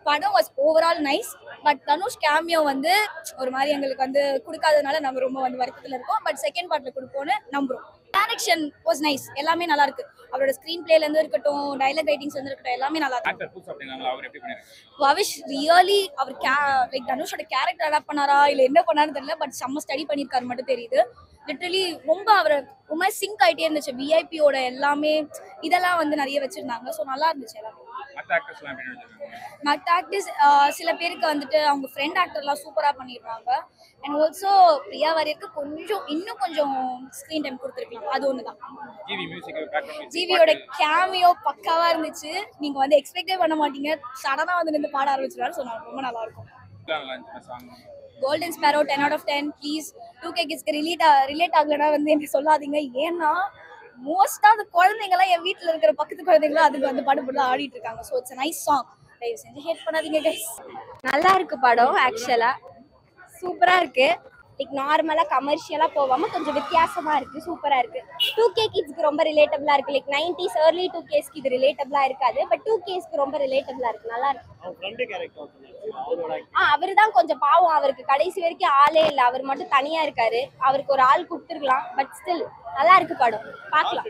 படம் was overall nice. But Dhanush cameo வந்து ஒரு மாதிரி எங்களுக்கு வந்து கொடுக்காதனால நம்ம ரொம்ப வந்து வருத்தத்தில் இருக்கோம். பட் செகண்ட் பார்ட்ல கொடுப்போம்னு நம்புறோம். டைரக்ஷன் வாஸ் நைஸ், எல்லாமே நல்லா இருக்கு. அவரோட ஸ்கிரீன் பிளேல இருந்து இருக்கட்டும், டைலாக் ரைட்டிங்ஸ் வந்து இருக்கட்டும், எல்லாமே நல்லா இருக்கு. பவிஷ் ரியலி அவர் லைக் தனுஷோட கேரக்டர் அடாப்ட் பண்ணாரா இல்ல என்ன பண்ணாருன்னு தெரியல. பட் செம்ம ஸ்டடி பண்ணிருக்காரு மட்டும் தெரியுது. லிட்டரலி ரொம்ப அவரை ரொம்ப சிங்க் ஆகிட்டே இருந்துச்சு. விஐபியோட எல்லாமே இதெல்லாம் வந்து நிறைய வச்சிருந்தாங்க. ஸோ நல்லா இருந்துச்சு எல்லாமே. மற்ற ஆக்டர்ஸ் சில பேருக்கு வந்துட்டு அவங்க ஃப்ரெண்ட் ஆக்டர்லாம் சூப்பராக பண்ணியிருந்தாங்க. அண்ட் ஆல்சோ பிரியா வாரியருக்கு இன்னும் கொஞ்சம் ஸ்க்ரீன் டைம் கொடுத்துருக்கலாம். அது ஒன்று தான். ஜிவியோட கேமியோ பக்காவாக இருந்துச்சு. நீங்கள் வந்து எக்ஸ்பெக்டே பண்ண மாட்டீங்க. சடனாக வந்து நின்று பாட ஆரம்பிச்சிருவாரு. ஸோ ரொம்ப நல்லா இருக்கும். Golden sparrow 10 out of 10 please. 2K கிட்ஸ்க்கு ரிலேட் ஆகலைன்னா வந்து என்ன சொல்லாதீங்க. ஏன்னா மோஸ்டா அந்த குழந்தைங்கலாம் என் வீட்டில் இருக்கிற பக்கத்து குழந்தைங்களாம் அதுக்கு வந்து பாட்டு போட்டு ஆடிட்டு இருக்காங்க. So it's nice song. தயவு செஞ்சு ஹேட் பண்ணாதீங்க கைஸ். நல்லா இருக்கு படம். ஆக்சுவலா சூப்பரா இருக்கு. லைக் நார்மலா கமர்ஷியலா போகாம கொஞ்சம் வித்தியாசமா இருக்கு. சூப்பரா இருக்கு. 2K கிட்ஸ்க்கு ரொம்ப ரிலேட்டபிளா இருக்கு. லைக் 90s early 2Ksக்கு இது ரிலேட்டபிளா இருக்காது. பட் 2Ksக்கு ரொம்ப ரிலேட்டபிளா இருக்கு. நல்லா இருக்கு. அவரு தான் கொஞ்சம் பாவம். அவருக்கு கடைசி வரைக்கும் ஆளே இல்லை. அவர் மட்டும் தனியா இருக்காரு. அவருக்கு ஒரு ஆள் கொடுத்துருக்கலாம். பட் ஸ்டில் நல்லா இருக்கு படம். பார்க்கலாம்.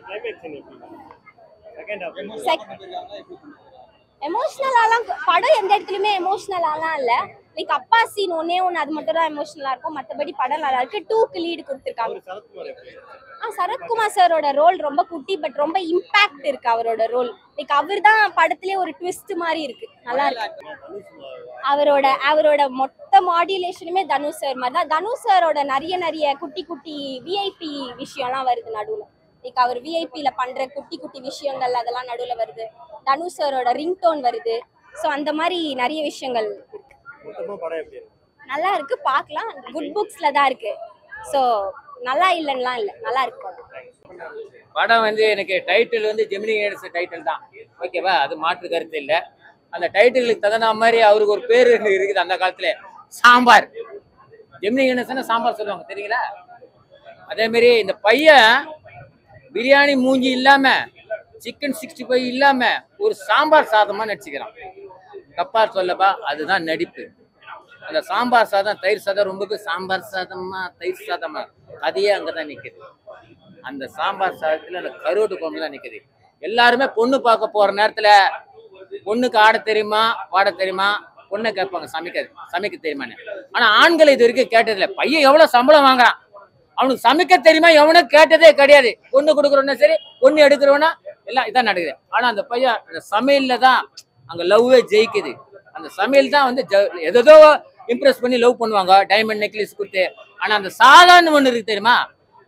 எமோஷனலாலாம் படம் எந்த இடத்துலயுமே எமோஷனலாலாம் இல்லை. லைக் அப்பா சீன் ஒன்னே ஒன்று, அது மட்டும் தான் எமோஷனலா இருக்கும். மற்றபடி படம் நல்லா இருக்கு. 2க்கு லீடு கொடுத்துருக்காங்க. சரத்குமார் சாரோட ரோல் ரொம்ப குட்டி பட் ரொம்ப இம்பாக்ட் இருக்கு அவரோட ரோல். லைக் அவர் தான் படத்திலே ஒரு ட்விஸ்ட் மாதிரி இருக்கு. நல்லா இருக்கு. அவரோட மொத்த மாடுலேஷனுமே தனுஷ் சார் மாதிரி தான். தனுஷ் சாரோட நிறைய குட்டி குட்டி விஐபி விஷயம்லாம் வருது நடுவில். லைக் அவர் விஐபியில பண்ற குட்டி குட்டி விஷயங்கள் அதெல்லாம் நடுவில் வருது. தனுஷ் சாரோட ரிங்டோன் வருது. ஸோ அந்த மாதிரி நிறைய விஷயங்கள் இருக்கு. நல்லா இருக்கு. பார்க்கலாம். குட் புக்ஸ்ல தான் இருக்கு. ஸோ நல்லா இல்லைன்னா இல்லை, நல்லா இருக்கு படம். வந்து எனக்கு டைட்டில் வந்து ஜெமினி கணேசன் டைட்டில் தான். ஓகேவா? அது மாற்று கருத்து இல்லை. அந்த டைட்டிலுக்கு தகுந்த மாதிரி அவருக்கு ஒரு பேர் இருக்குது அந்த காலத்துல. சாம்பார். ஜெமினி கணேசன் சாம்பார் சொல்லுவாங்க, தெரியுங்களா? அதே மாதிரி இந்த பையன் பிரியாணி மூஞ்சி இல்லாம, சிக்கன் 65 இல்லாம ஒரு சாம்பார் சாதமா நடிச்சுக்கிறான். தப்பா சொல்லப்பா, அதுதான் நடிப்பு. அந்த சாம்பார் சாதம், தயிர் சாதம் ரொம்ப பேர் சாம்பார் சாதமா தயிர் சாதமா அதையே அங்கதான் நிக்குது. அந்த சாம்பார் சாதத்துல அந்த கருவாட்டு குழம்பு தான் நிக்குது. எல்லாருமே பொண்ணு பார்க்க போற நேரத்துல பொண்ணுக்கு ஆட தெரியுமா பாட தெரியுமா பொண்ணை கேட்பாங்க, சமைக்க தெரியுமான்னு. ஆனா ஆண்களை இது வரைக்கும் கேட்டதில்லை. பையன் எவ்வளவு சம்பளம் வாங்குறான், அவனுக்கு சமைக்க தெரியுமா எவனும் கேட்டதே கிடையாது. பொண்ணு கொடுக்குறவனா சரி, பொண்ணு எடுக்கிறவனா எல்லாம் இதான் நடக்குது. ஆனா அந்த பையன் அந்த சமையல்ல தான் அங்க லவ்வே ஜெயிக்குது. அந்த சமையல் தான் வந்து எதோ இம்ப்ரெஸ் பண்ணி லவ் பண்ணுவாங்க, டைமண்ட் நெக்லஸ் கொடுத்து. ஆனா அந்த சாதாரண ஒண்ணு இருக்கு தெரியுமா,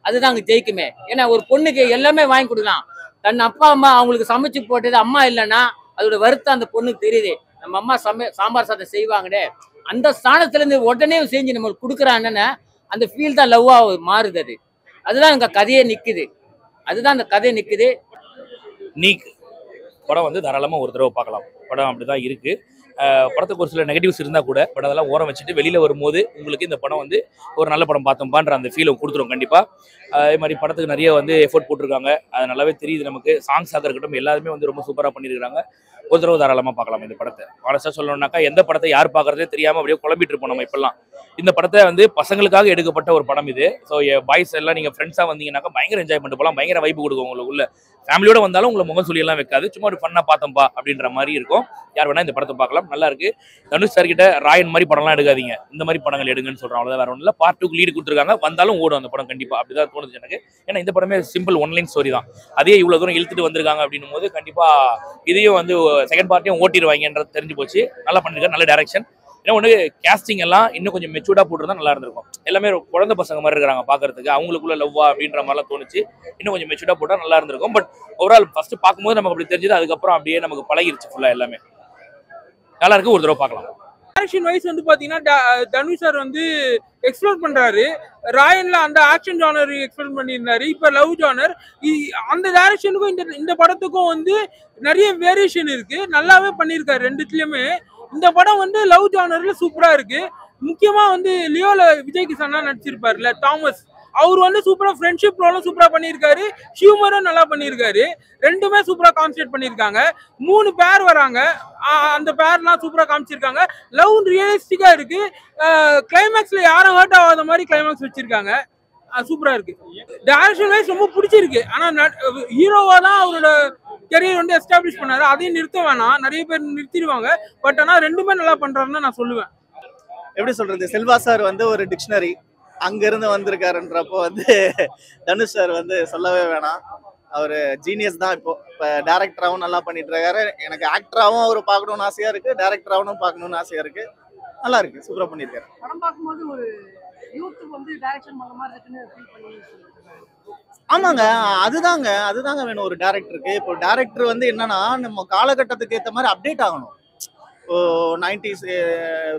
அதுதான் அங்க ஜெயிக்குமே. ஏன்னா ஒரு பொண்ணுக்கு எல்லாமே வாங்கி கொடுக்கலாம். தன் அப்பா அம்மா அவங்களுக்கு சமைச்சு போட்டது அம்மா இல்லைன்னா அதோட வருத்தம் அந்த பொண்ணுக்கு தெரியுது. நம்ம அம்மா சாம்பார் சாதம் செய்வாங்கடே, அந்த ஸ்தானத்துல இருந்து உடனே செஞ்சு நம்மளுக்கு கொடுக்குறான்னு அந்த ஃபீல் தான் லவ்வா மாறுது. அதுதான் அங்க கதையே நிக்குது. அதுதான் அந்த கதை நிக்குது. நீக் படம் வந்து தாராளமாக ஒரு தடவை பார்க்கலாம். படம் அப்படிதான் இருக்கு. படத்துக்கு ஒரு சில நெகட்டிவ்ஸ் இருந்தால் கூட பட் அதெல்லாம் ஓரம் வச்சுட்டு வெளியில் வரும்போது உங்களுக்கு இந்த படம் வந்து ஒரு நல்ல படம் பார்த்தோம்பான்ற அந்த ஃபீலை கொடுத்துரும் கண்டிப்பாக. அதே மாதிரி படத்துக்கு நிறைய வந்து எஃபோர்ட் போட்டிருக்காங்க. அது நல்லாவே தெரியுது நமக்கு. சாங்ஸாக இருக்கட்டும் எல்லாருமே வந்து ரொம்ப சூப்பராக பண்ணியிருக்காங்க. ஒரு தடவை தாராளமாக பார்க்கலாம் இந்த படத்தை. ஆனஸ்டாக சொல்லணும்னாக்கா எந்த படத்தை யார் பார்க்குறதே தெரியாமல் அப்படியே குழம்பிட்டு இருப்போம் நம்ம இப்பெல்லாம். இந்த படத்தை வந்து பசங்களுக்காக எடுக்கப்பட்ட ஒரு படம் இது. ஸோ பாய்ஸ் எல்லாம் நீங்கள் ஃப்ரெண்ட்ஸாக வந்தீங்கன்னாக்கா பயங்கர என்ஜாய் பண்ணிட்டு போகலாம். பயங்கர வைப்பு கொடுக்கும் உங்களுக்குள்ள. ஃபேமிலியோட வந்தாலும் உங்களை முகம் சொல்லியெல்லாம் வைக்காது. சும்மா ஒரு ஃபன்னாக பார்த்தோம்ப்பா அப்படின்ற மாதிரி இருக்கும். யார் வேணா இந்த படத்தை பார்க்கலாம். நல்லா இருக்கு. தனுஷ் சார் கிட்ட ராயன் மாதிரி படம்லாம் எடுக்காதீங்க, இந்த மாதிரி படங்கள் எடுங்கன்னு சொல்கிறோம். அவ்வளோதான், வேற ஒன்றும் இல்லை. பார்ட் 2க்கு லீடு கொடுத்துருக்காங்க. வந்தாலும் ஓடும் அந்த படம் கண்டிப்பாக. அப்படிதான் தோணுது எனக்கு. ஏன்னா இந்த படமே சிம்பிள் ஒன்லைன் ஸ்டோரி தான். அதே இவ்வளோ தூரம் இழுத்துட்டு வந்திருக்காங்க அப்படின்னும் போது கண்டிப்பாக இதையும் வந்து செகண்ட் பார்ட்டையும் ஓட்டிடுவாங்கன்றது தெரிஞ்சு போச்சு. நல்லா பண்ணிருக்காங்க. நல்ல டைரக்ஷன். ஏன்னா ஒன்று கேஸ்டிங் எல்லாம் இன்னும் கொஞ்சம் மெச்சூர்டாக போட்டுருந்தா நல்லா இருந்திருக்கும். எல்லாமே குழந்தை பசங்க மாதிரி இருக்கிறாங்க பார்க்கறதுக்கு. அவங்களுக்குள்ள லவ்வா அப்படின்ற மாதிரிலாம் தோணுச்சு. இன்னும் கொஞ்சம் மெச்சூர்டாக போட்டால் நல்லா இருந்திருக்கும். பட் ஓவரால் ஃபர்ஸ்ட் பார்க்கும்போது நமக்கு அப்படி தெரிஞ்சது. அதுக்கப்புறம் அப்படியே நமக்கு பழகிருச்சு ஃபுல்லாக. எல்லாமே நல்லா இருக்கு. ஒரு தடவை பார்க்கலாம். டைரக்ஷன் வைஸ் வந்து பாத்தீங்கன்னா தனுஷ் சார் வந்து எக்ஸ்ப்ளோர் பண்றாரு. ராயன்ல அந்த ஆக்ஷன் ஜானர் எக்ஸ்ப்ளோர் பண்ணியிருந்தாரு. இப்ப லவ் ஜானர். அந்த டைரக்ஷனுக்கும் இந்த படத்துக்கும் வந்து நிறைய வேரியேஷன் இருக்கு. நல்லாவே பண்ணியிருக்காரு ரெண்டுத்துலயுமே. இந்த படம் வந்து லவ் ஜானர்ல சூப்பரா இருக்கு. முக்கியமா வந்து லியோல விஜய் கிஷனா நடிச்சிருப்பாருல தாமஸ், அவர் வந்து சூப்பரா ஃப்ரெண்ட்ஷிப் ரோலும் சூப்பரா பண்ணியிருக்காரு, ஹியூமரும் நல்லா பண்ணியிருக்காரு. ரெண்டுமே சூப்பரா கான்சென்ட்ரேட் பண்ணியிருக்காங்க. 3 பேர் வராங்க, அந்த பேர்லாம் சூப்பரா காமிச்சிருக்காங்க. லவ் ரியலிஸ்டிக்கா இருக்கு. கிளைமேக்ஸ்ல யாரும் ஹர்ட் ஆகாத மாதிரி கிளைமேக்ஸ் வச்சிருக்காங்க. சூப்பரா இருக்கு. டைரக்ஷன் வைஸ் ரொம்ப பிடிச்சிருக்கு. ஆனா ஹீரோவா தான் அவரோட கெரியர் வந்து எஸ்டாப்ளிஷ் பண்ணாரு, அதையும் நிறுத்த வேணாம். நிறைய பேர் நிறுத்திடுவாங்க. பட் ஆனா ரெண்டுமே நல்லா பண்றாருன்னு நான் சொல்லுவேன். எப்படி சொல்றது, செல்வா சார் வந்து ஒரு டிக்ஷனரி அங்கிருந்து வந்திருக்காருன்றப்போ வந்து தனுஷ் சார் வந்து சொல்லவே வேணாம். அவர் ஜீனியஸ் தான். இப்போ டேரக்டராகவும் நல்லா பண்ணிட்டு இருக்காரு. எனக்கு ஆக்டராகவும் அவர் பார்க்கணும்னு ஆசையா இருக்கு, டேரக்டராகவும் பார்க்கணும்னு ஆசையா இருக்கு. நல்லா இருக்கு, சூப்பரா பண்ணியிருக்காரு. படம் பார்க்கும்போது ஒரு யூத்துக்கு வந்து டைரக்ஷன் பண்ண மாதிரி இருக்குன்னு ஃபீல் பண்ணி. ஆமாங்க, அதுதாங்க வேணும் ஒரு டேரக்டருக்கு. இப்போ டேரக்டர் வந்து என்னன்னா நம்ம காலகட்டத்துக்கு ஏற்ற மாதிரி அப்டேட் ஆகணும். இப்போ 90s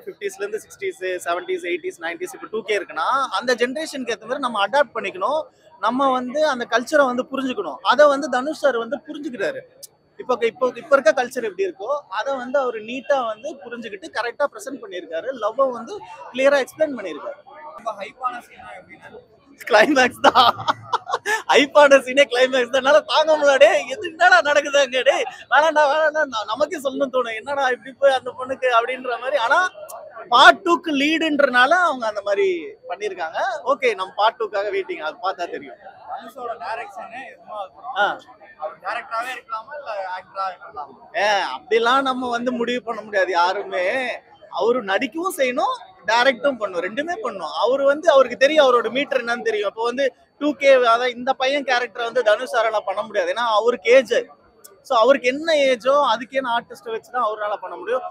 50sலேருந்து 60s 70s 80s 90s இப்போ 2K இருக்குன்னா அந்த ஜென்ரேஷனுக்கு ஏற்ற மாதிரி நம்ம அடாப்ட் பண்ணிக்கணும். நம்ம வந்து அந்த கல்ச்சரை வந்து புரிஞ்சுக்கணும். அதை வந்து தனுஷ் சார் வந்து புரிஞ்சுக்கிறாரு. இப்போ இருக்க கல்ச்சர் எப்படி இருக்கோ அதை வந்து அவர் நீட்டா வந்து புரிஞ்சுக்கிட்டு கரெக்டா ப்ரெசென்ட் பண்ணியிருக்காரு. லவ்வை வந்து கிளியரா எக்ஸ்பிளைன் பண்ணியிருக்காரு. கிளைமேக்ஸ் தான் ஹைப்பான சீனே கிளைமேக்ஸ் தான். என்னால தாங்க முடியாடே, எது என்னடா நடக்குது அங்கே, டே வேணாண்டா நமக்கே சொல்லணும்னு தோணும், என்னடா இப்படி போய் அந்த பொண்ணுக்கு அப்படின்ற மாதிரி. ஆனா பார்ட் 2க்கு லீடுன்றனால அவங்க அந்த மாதிரி பண்ணியிருக்காங்க. ஓகே, நம்ம பார்ட் 2க்காக வெயிட்டிங், அது பார்த்தா தெரியும். அப்படிலாம் நம்ம வந்து முடிவு பண்ண முடியாது யாருமே. அவரு நடிக்கவும் செய்யணும், டைரக்டும் பண்ணும், ரெண்டுமே பண்ணும். அவருக்கு தெரியும் அவரோட மீட்டர் என்னன்னு தெரியும். இப்போ வந்து 2K அதான் இந்த பையன் கேரக்டர் வந்து தனுஷ் சாரால பண்ண முடியாது. ஏன்னா அவருக்கு ஏஜ், ஸோ அவருக்கு என்ன ஏஜோ அதுக்கே ஆர்டிஸ்ட் வச்சுதான் அவரால் பண்ண முடியும்.